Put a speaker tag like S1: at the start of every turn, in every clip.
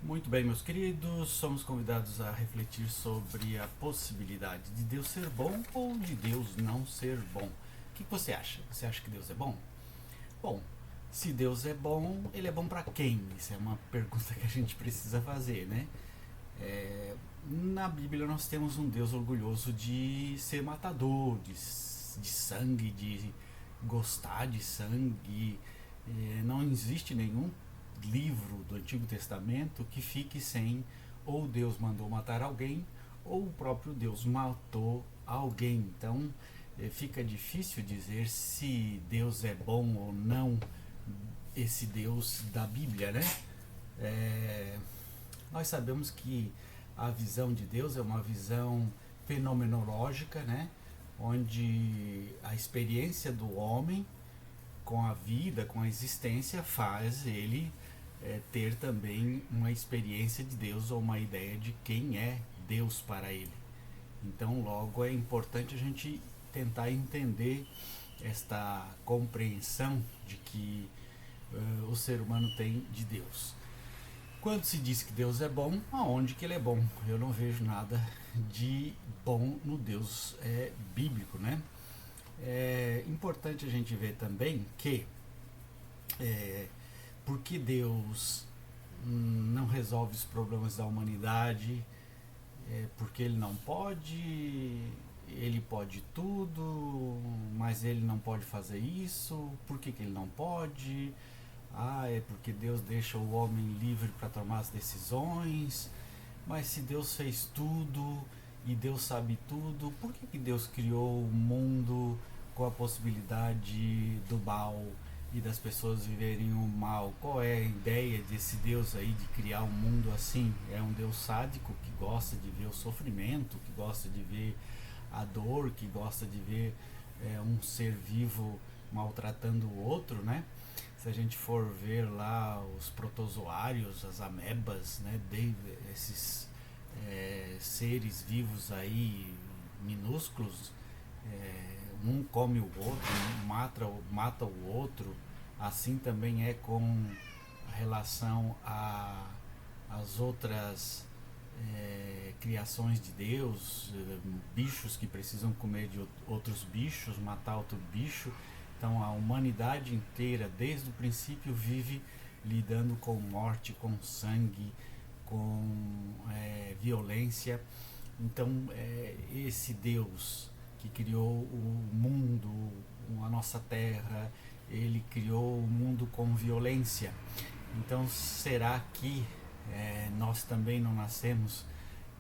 S1: Muito bem, meus queridos, somos convidados a refletir sobre a possibilidade de Deus ser bom ou de Deus não ser bom. O que você acha? Você acha que Deus é bom? Bom, se Deus é bom, ele é bom para quem? Isso é uma pergunta que a gente precisa fazer, né? Na Bíblia nós temos um Deus orgulhoso de ser matador, de sangue, de gostar de sangue. Não existe nenhum livro do Antigo Testamento que fique sem ou Deus mandou matar alguém ou o próprio Deus matou alguém. Então fica difícil dizer se Deus é bom ou não, esse Deus da Bíblia, né? Nós sabemos que a visão de Deus é uma visão fenomenológica, né? Onde a experiência do homem com a vida, com a existência, faz ele ter também uma experiência de Deus ou uma ideia de quem é Deus para ele. Então, logo é importante a gente tentar entender esta compreensão de que o ser humano tem de Deus. Quando se diz que Deus é bom, aonde que ele é bom? Eu não vejo nada de bom no Deus bíblico, né? É importante a gente ver também que porque Deus não resolve os problemas da humanidade, porque ele não pode, ele pode tudo, mas ele não pode fazer isso, por que ele não pode? É porque Deus deixa o homem livre para tomar as decisões, mas se Deus fez tudo e Deus sabe tudo, por que Deus criou o mundo com a possibilidade do mal e das pessoas viverem o mal? Qual é a ideia desse Deus aí de criar um mundo assim? É um Deus sádico que gosta de ver o sofrimento, que gosta de ver a dor, que gosta de ver um ser vivo maltratando o outro, né? Se a gente for ver lá os protozoários, as amebas, né, esses seres vivos aí minúsculos, um come o outro, mata o outro. Assim também é com relação às outras criações de Deus, bichos que precisam comer de outros bichos, matar outro bicho. Então a humanidade inteira, desde o princípio, vive lidando com morte, com sangue, com violência. Então esse Deus que criou o mundo, a nossa terra, ele criou o mundo com violência. Então será que nós também não nascemos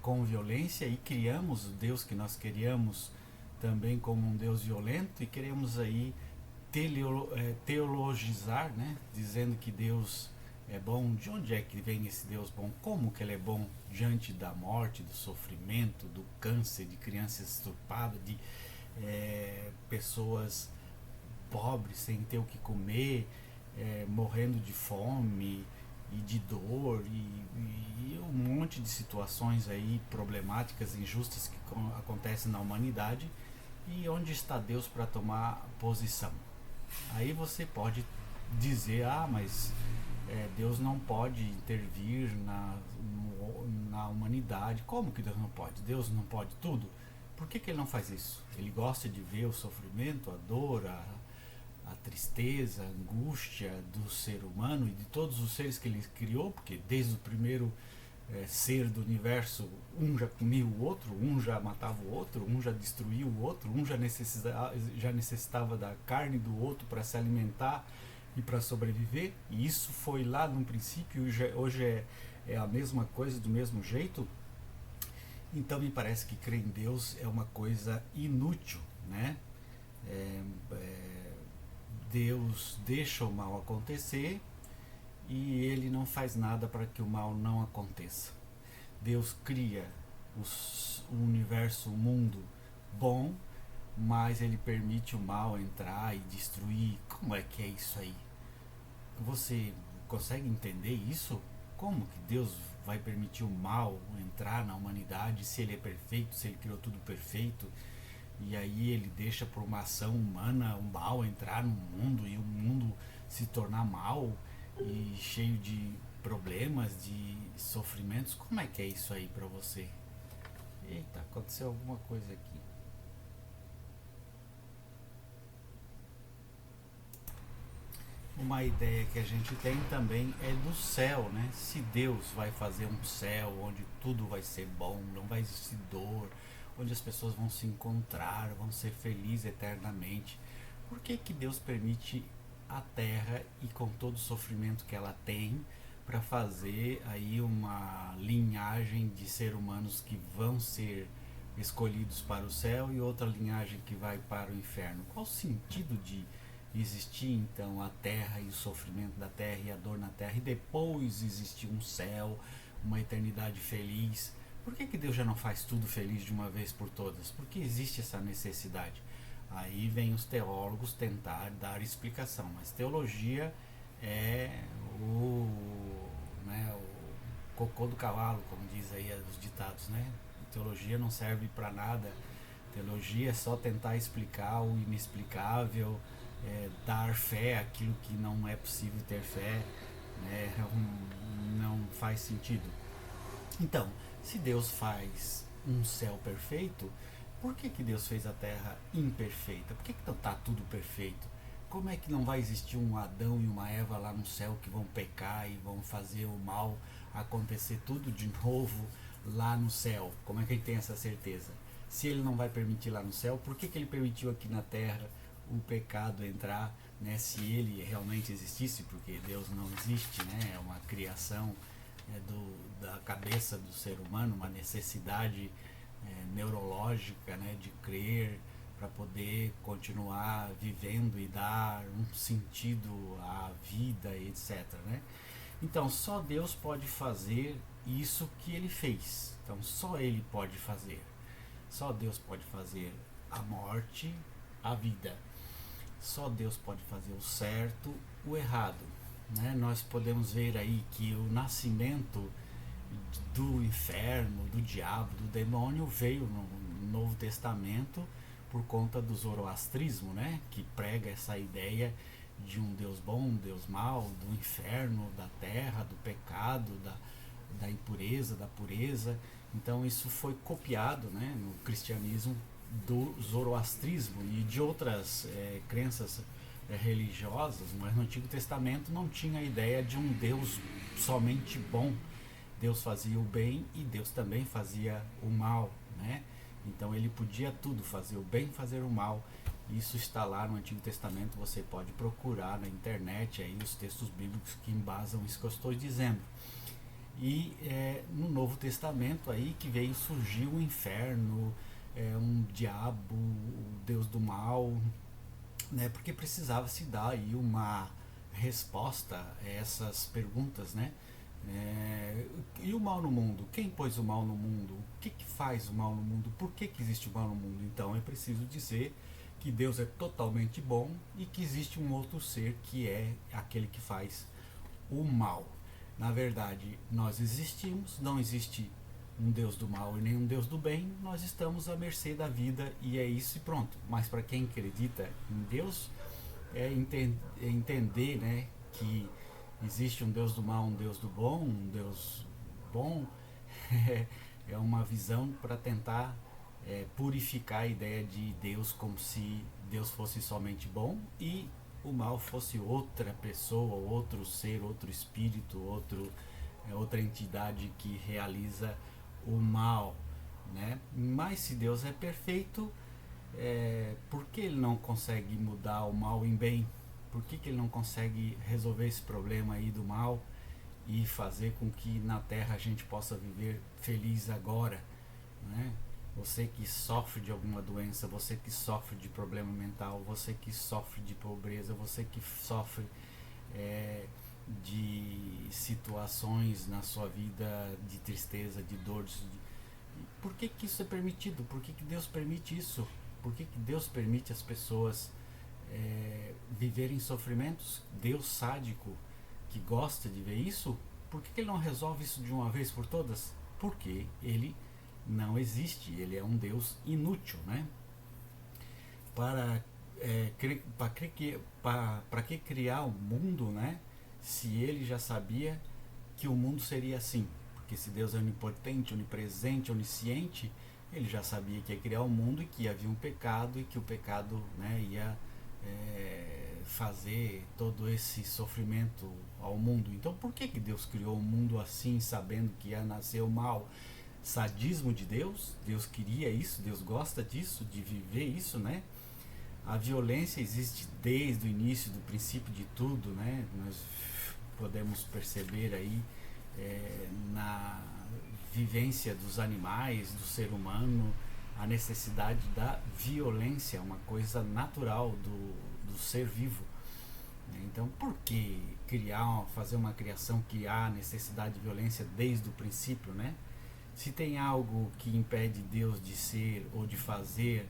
S1: com violência e criamos o Deus que nós queríamos também como um Deus violento e queremos aí teologizar, né? Dizendo que Deus é bom? De onde é que vem esse Deus bom? Como que ele é bom diante da morte, do sofrimento, do câncer, de crianças estupradas, de pessoas pobres sem ter o que comer, morrendo de fome e de dor e um monte de situações aí problemáticas, injustas que acontecem na humanidade. E onde está Deus para tomar posição? Aí você pode dizer, mas Deus não pode intervir na humanidade. Como que Deus não pode? Deus não pode tudo? Por que ele não faz isso? Ele gosta de ver o sofrimento, a dor, a tristeza, a angústia do ser humano e de todos os seres que ele criou, porque desde o primeiro ser do universo, um já comia o outro, um já matava o outro, um já destruía o outro, um já necessitava da carne do outro para se alimentar e para sobreviver. E isso foi lá no princípio e hoje é a mesma coisa, do mesmo jeito. Então me parece que crer em Deus é uma coisa inútil, né? Deus deixa o mal acontecer e ele não faz nada para que o mal não aconteça. Deus cria o universo, o mundo bom, mas ele permite o mal entrar e destruir. Como é que é isso aí? Você consegue entender isso? Como que Deus vai permitir o mal entrar na humanidade se ele é perfeito, se ele criou tudo perfeito? E aí ele deixa por uma ação humana o mal entrar no mundo e o mundo se tornar mal e cheio de problemas, sofrimentos. Como é que é isso aí para você? Eita, aconteceu alguma coisa aqui. Uma ideia que a gente tem também é do céu, né? Se Deus vai fazer um céu onde tudo vai ser bom, não vai existir dor, onde as pessoas vão se encontrar, vão ser felizes eternamente, por que que Deus permite a Terra e com todo o sofrimento que ela tem para fazer aí uma linhagem de seres humanos que vão ser escolhidos para o céu e outra linhagem que vai para o inferno? Qual o sentido de existir então a terra e o sofrimento da terra e a dor na terra e depois existir um céu, uma eternidade feliz? Por que que Deus já não faz tudo feliz de uma vez por todas? Por que existe essa necessidade? Aí vem os teólogos tentar dar explicação, mas teologia é o, né, o cocô do cavalo, como diz aí os ditados, né? Teologia não serve para nada. Teologia é só tentar explicar o inexplicável, dar fé àquilo que não é possível ter fé, né? Não faz sentido. Então, se Deus faz um céu perfeito, por que que Deus fez a terra imperfeita? Por que que não está tudo perfeito? Como é que não vai existir um Adão e uma Eva lá no céu que vão pecar e vão fazer o mal acontecer tudo de novo lá no céu? Como é que ele tem essa certeza? Se ele não vai permitir lá no céu, por que que ele permitiu aqui na terra o pecado entrar, né? Se ele realmente existisse, porque Deus não existe, né? É uma criação da cabeça do ser humano, uma necessidade neurológica, né? De crer para poder continuar vivendo e dar um sentido à vida, etc, né? Então, só Deus pode fazer isso que ele fez. Então, só ele pode fazer. Só Deus pode fazer a morte, a vida. Só Deus pode fazer o certo, o errado, né? Nós podemos ver aí que o nascimento do inferno, do diabo, do demônio veio no Novo Testamento por conta do zoroastrismo, né? Que prega essa ideia de um Deus bom, um Deus mau, do inferno, da terra, do pecado, da impureza, da pureza. Então isso foi copiado, né, no cristianismo do zoroastrismo e de outras crenças religiosas, mas no Antigo Testamento não tinha a ideia de um Deus somente bom. Deus fazia o bem e Deus também fazia o mal, né? Então ele podia tudo, fazer o bem, fazer o mal. Isso está lá no Antigo Testamento, você pode procurar na internet aí os textos bíblicos que embasam isso que eu estou dizendo. E no Novo Testamento aí que veio surgir o inferno, um diabo, o Deus do mal, né? Porque precisava se dar aí uma resposta a essas perguntas, né? E o mal no mundo? Quem pôs o mal no mundo? O que que faz o mal no mundo? Por que que existe o mal no mundo? Então é preciso dizer que Deus é totalmente bom e que existe um outro ser que é aquele que faz o mal. Na verdade, nós existimos, não existe um Deus do mal e nem um Deus do bem, nós estamos à mercê da vida e é isso e pronto. Mas para quem acredita em Deus, entender, né, que existe um Deus do mal, um Deus do bom, um Deus bom, é uma visão para tentar purificar a ideia de Deus como se Deus fosse somente bom e o mal fosse outra pessoa, outro ser, outro espírito, outra entidade que realiza o mal, né? Mas se Deus é perfeito, por que ele não consegue mudar o mal em bem? Por que ele não consegue resolver esse problema aí do mal e fazer com que na Terra a gente possa viver feliz agora, né? Você que sofre de alguma doença, você que sofre de problema mental, você que sofre de pobreza, você que sofre de situações na sua vida de tristeza, de dores. Por que que isso é permitido? Por que que Deus permite isso? Por que que Deus permite as pessoas viverem sofrimentos? Deus sádico que gosta de ver isso? Por que que ele não resolve isso de uma vez por todas? Porque ele não existe, ele é um Deus inútil, né? Para que criar o mundo, né? Se ele já sabia que o mundo seria assim, porque se Deus é onipotente, onipresente, onisciente, ele já sabia que ia criar o mundo e que havia um pecado e que o pecado, né, ia fazer todo esse sofrimento ao mundo. Então por que Deus criou o mundo assim, sabendo que ia nascer o mal? Sadismo de Deus? Deus queria isso? Deus gosta disso? De viver isso, né? A violência existe desde o início, do princípio de tudo, né? Nós podemos perceber aí na vivência dos animais, do ser humano, a necessidade da violência, uma coisa natural do ser vivo. Então, por que fazer uma criação que há necessidade de violência desde o princípio, né? Se tem algo que impede Deus de ser ou de fazer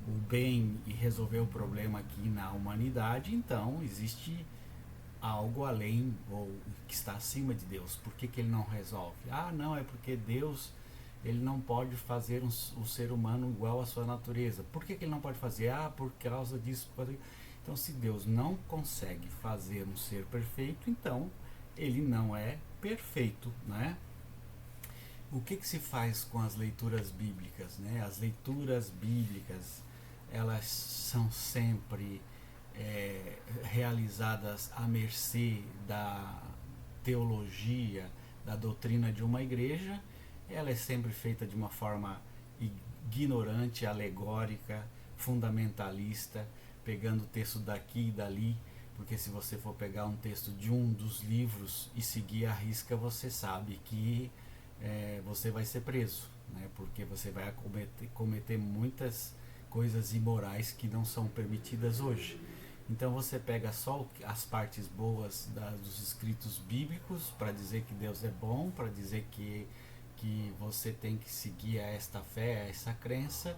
S1: o bem e resolver o problema aqui na humanidade, então existe algo além ou que está acima de Deus. Por que ele não resolve? Ah, não, é porque Deus, ele não pode fazer o ser humano igual à sua natureza. Por que ele não pode fazer? Ah, por causa disso. Então, se Deus não consegue fazer um ser perfeito, então ele não é perfeito, né? O que se faz com as leituras bíblicas, né? As leituras bíblicas, elas são sempre realizadas à mercê da teologia, da doutrina de uma igreja. Ela é sempre feita de uma forma ignorante, alegórica, fundamentalista, pegando o texto daqui e dali, porque se você for pegar um texto de um dos livros e seguir a risca, você sabe que você vai ser preso, né? Porque você vai cometer muitas coisas imorais que não são permitidas hoje. Então você pega só as partes boas dos escritos bíblicos para dizer que Deus é bom, para dizer que você tem que seguir a esta fé, a essa crença,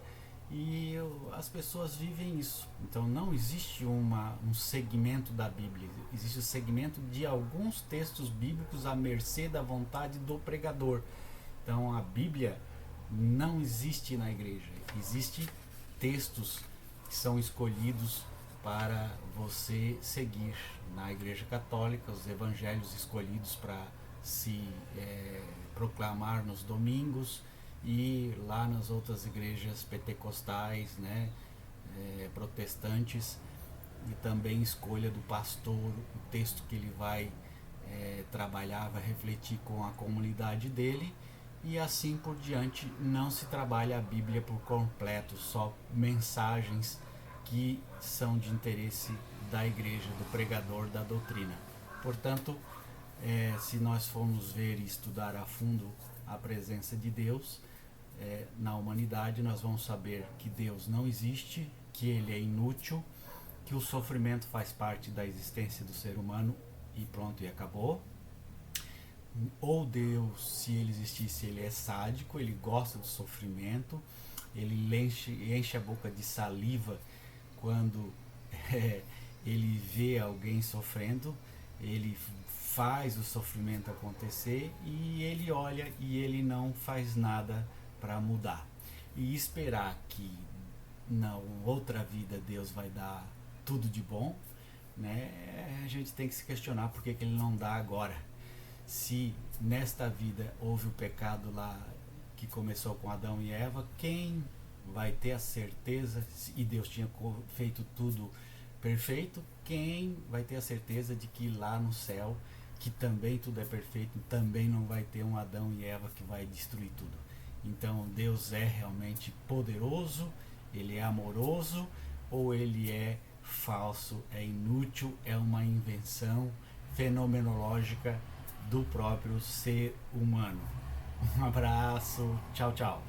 S1: e as pessoas vivem isso. Então não existe um segmento da Bíblia, existe o segmento de alguns textos bíblicos à mercê da vontade do pregador. Então a Bíblia não existe na igreja, existem textos que são escolhidos para você seguir. Na Igreja Católica, os evangelhos escolhidos para se proclamar nos domingos, e lá nas outras igrejas pentecostais, né, protestantes, e também escolha do pastor, o texto que ele vai trabalhar, vai refletir com a comunidade dele, e assim por diante. Não se trabalha a Bíblia por completo, só mensagens que são de interesse da igreja, do pregador, da doutrina. Portanto, se nós formos ver e estudar a fundo a presença de Deus na humanidade, nós vamos saber que Deus não existe, que ele é inútil, que o sofrimento faz parte da existência do ser humano e pronto, e acabou. Ou Deus, se ele existisse, ele é sádico, ele gosta do sofrimento, ele enche a boca de saliva quando ele vê alguém sofrendo, ele faz o sofrimento acontecer e ele olha e ele não faz nada para mudar. E esperar que na outra vida Deus vai dar tudo de bom, né? A gente tem que se questionar por que ele não dá agora. Se nesta vida houve o pecado lá que começou com Adão e Eva, quem vai ter a certeza, e Deus tinha feito tudo perfeito, quem vai ter a certeza de que lá no céu, que também tudo é perfeito, também não vai ter um Adão e Eva que vai destruir tudo? Então Deus é realmente poderoso, ele é amoroso, ou ele é falso, é inútil, é uma invenção fenomenológica do próprio ser humano? Um abraço, tchau, tchau.